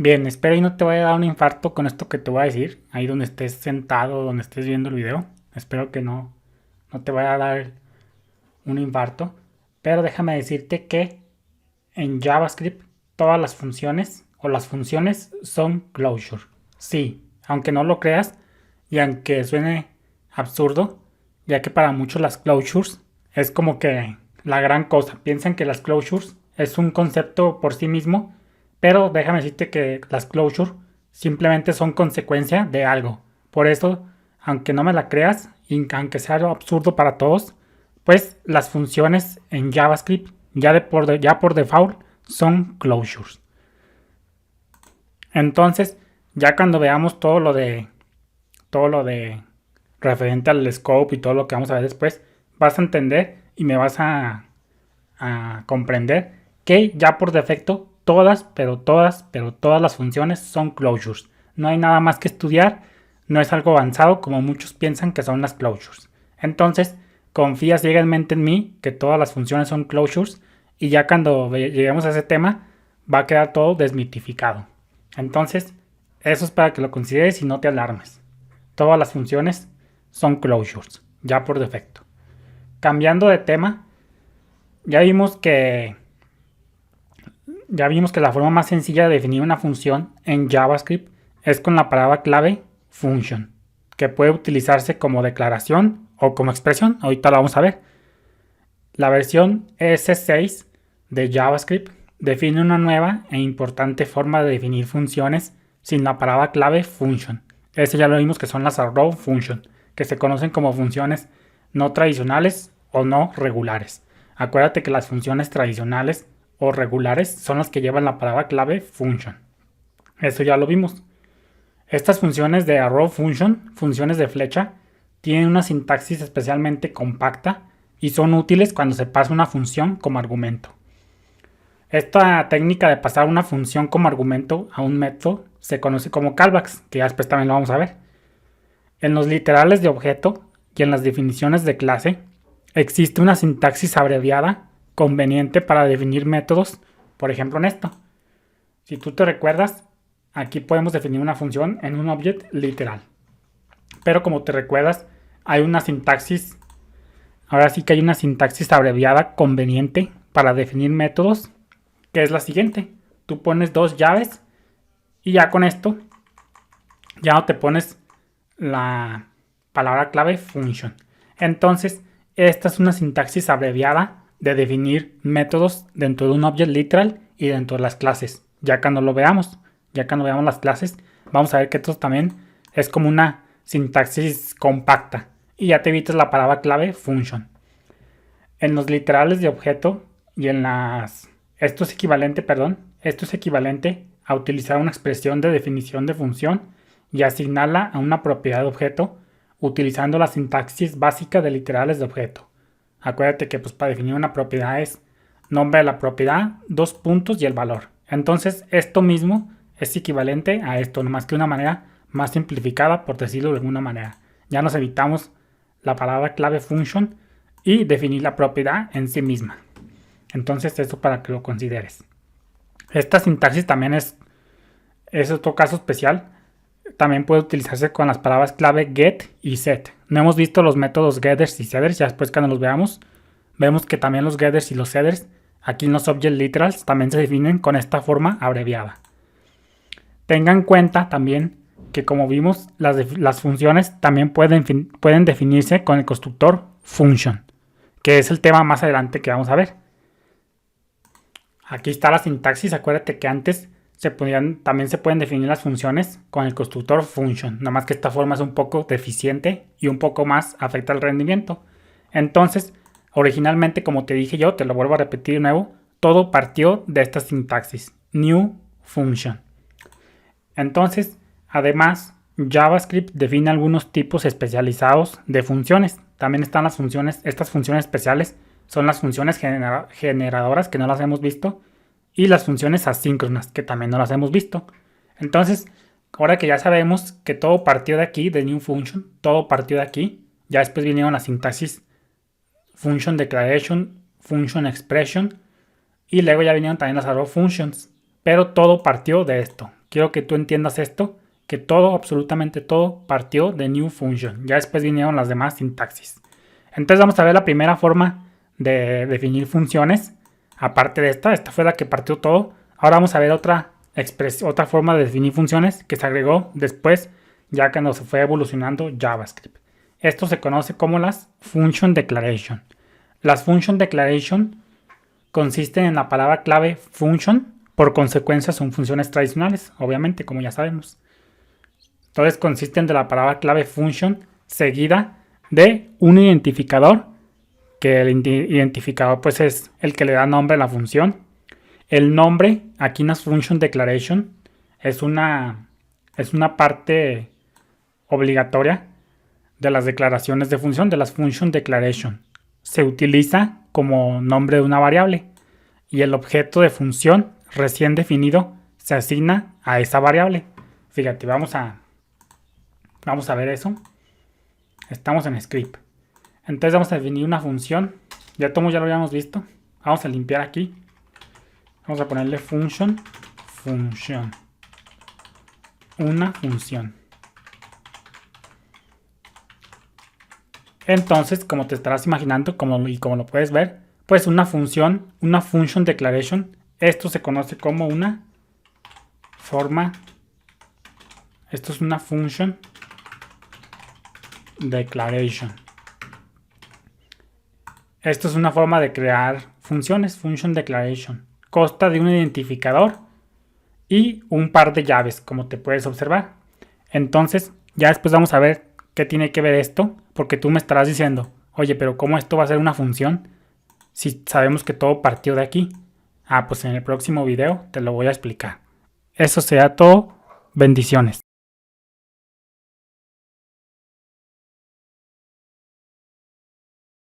Bien, espero y no te vaya a dar un infarto con esto que te voy a decir, ahí donde estés sentado, donde estés viendo el video. Espero que no te vaya a dar un infarto. Pero déjame decirte que en JavaScript todas las funciones o las funciones son closure. Sí, aunque no lo creas y aunque suene absurdo, ya que para muchos las closures es como que la gran cosa. Piensan que las closures es un concepto por sí mismo, pero déjame decirte que las closures simplemente son consecuencia de algo. Por eso, aunque no me la creas y aunque sea algo absurdo para todos, pues las funciones en JavaScript ya por default son closures. Entonces, ya cuando veamos todo lo de referente al scope y todo lo que vamos a ver después, vas a entender y me vas a comprender que ya por defecto todas las funciones son closures. No hay nada más que estudiar, no es algo avanzado como muchos piensan que son las closures. Entonces, confía ciegamente en mí que todas las funciones son closures y ya cuando lleguemos a ese tema va a quedar todo desmitificado. Entonces, eso es para que lo consideres y no te alarmes. Todas las funciones son closures, ya por defecto. Cambiando de tema, ya vimos que la forma más sencilla de definir una función en JavaScript es con la palabra clave function, que puede utilizarse como declaración o como expresión. Ahorita lo vamos a ver. La versión ES6 de JavaScript define una nueva e importante forma de definir funciones sin la palabra clave function. Eso ya lo vimos que son las arrow function, que se conocen como funciones no tradicionales o no regulares. Acuérdate que las funciones tradicionales o regulares son las que llevan la palabra clave function. Eso ya lo vimos. Estas funciones de arrow function, funciones de flecha, tienen una sintaxis especialmente compacta y son útiles cuando se pasa una función como argumento. Esta técnica de pasar una función como argumento a un método se conoce como callbacks, que ya después también lo vamos a ver. En los literales de objeto y en las definiciones de clase existe una sintaxis abreviada conveniente para definir métodos, por ejemplo en esto. Si tú te recuerdas, aquí podemos definir una función en un object literal. Pero como te recuerdas, hay una sintaxis, ahora sí que hay una sintaxis abreviada conveniente para definir métodos, que es la siguiente. Tú pones dos llaves y ya con esto ya no te pones la palabra clave function. Entonces, esta es una sintaxis abreviada de definir métodos dentro de un object literal y dentro de las clases. Ya cuando veamos las clases, vamos a ver que esto también es como una sintaxis compacta y ya te evitas la palabra clave function. En los literales de objeto y en las... Esto es equivalente a utilizar una expresión de definición de función y asignarla a una propiedad de objeto utilizando la sintaxis básica de literales de objeto. Acuérdate que pues para definir una propiedad es nombre de la propiedad, dos puntos y el valor. Entonces esto mismo es equivalente a esto, nomás que de una manera más simplificada, por decirlo de alguna manera. Ya nos evitamos la palabra clave function y definir la propiedad en sí misma. Entonces eso para que lo consideres. Esta sintaxis también es otro caso especial. También puede utilizarse con las palabras clave get y set. No hemos visto los métodos getters y setters, ya después cuando los veamos, vemos que también los getters y los setters, aquí en los object literals, también se definen con esta forma abreviada. Tengan en cuenta también que como vimos, las funciones también pueden definirse con el constructor function, que es el tema más adelante que vamos a ver. Aquí está la sintaxis, acuérdate que antes también se pueden definir las funciones con el constructor function, nada más que esta forma es un poco deficiente y un poco más afecta al rendimiento. Entonces, originalmente, como te dije yo, te lo vuelvo a repetir de nuevo, todo partió de esta sintaxis, new function. Entonces, además, JavaScript define algunos tipos especializados de funciones. También están las funciones, estas funciones especiales son las funciones generadoras que no las hemos visto y las funciones asíncronas que también no las hemos visto. Entonces, ahora que ya sabemos que todo partió de aquí, de new function, todo partió de aquí, ya después vinieron las sintaxis function declaration, function expression y luego ya vinieron también las arrow functions, pero todo partió de esto. quiero que tú entiendas esto, que todo, absolutamente todo, partió de new function. Ya después vinieron las demás sintaxis. Entonces vamos a ver la primera forma de definir funciones. Aparte de esta fue la que partió todo. Ahora vamos a ver otra forma de definir funciones que se agregó después, ya cuando se fue evolucionando JavaScript. Esto se conoce como las function declaration. Las function declaration consisten en la palabra clave function. Por consecuencia son funciones tradicionales, obviamente, como ya sabemos. Entonces consisten de la palabra clave function seguida de un identificador, que el identificador pues es el que le da nombre a la función. El nombre aquí en las function declaration es una parte obligatoria de las declaraciones de función, de las function declaration. Se utiliza como nombre de una variable y el objeto de función recién definido se asigna a esa variable. Fíjate, vamos a ver eso. Estamos en script. Entonces vamos a definir una función. Ya lo habíamos visto. Vamos a limpiar aquí. Vamos a ponerle function. Una función. Entonces, como te estarás imaginando, como lo puedes ver, pues una function declaration, esto se conoce como una forma. Esto es una function declaration. Esto es una forma de crear funciones, function declaration. Consta de un identificador y un par de llaves, como te puedes observar. Entonces, ya después vamos a ver qué tiene que ver esto, porque tú me estarás diciendo, oye, pero ¿cómo esto va a ser una función si sabemos que todo partió de aquí? Pues en el próximo video te lo voy a explicar. Eso sea todo. Bendiciones.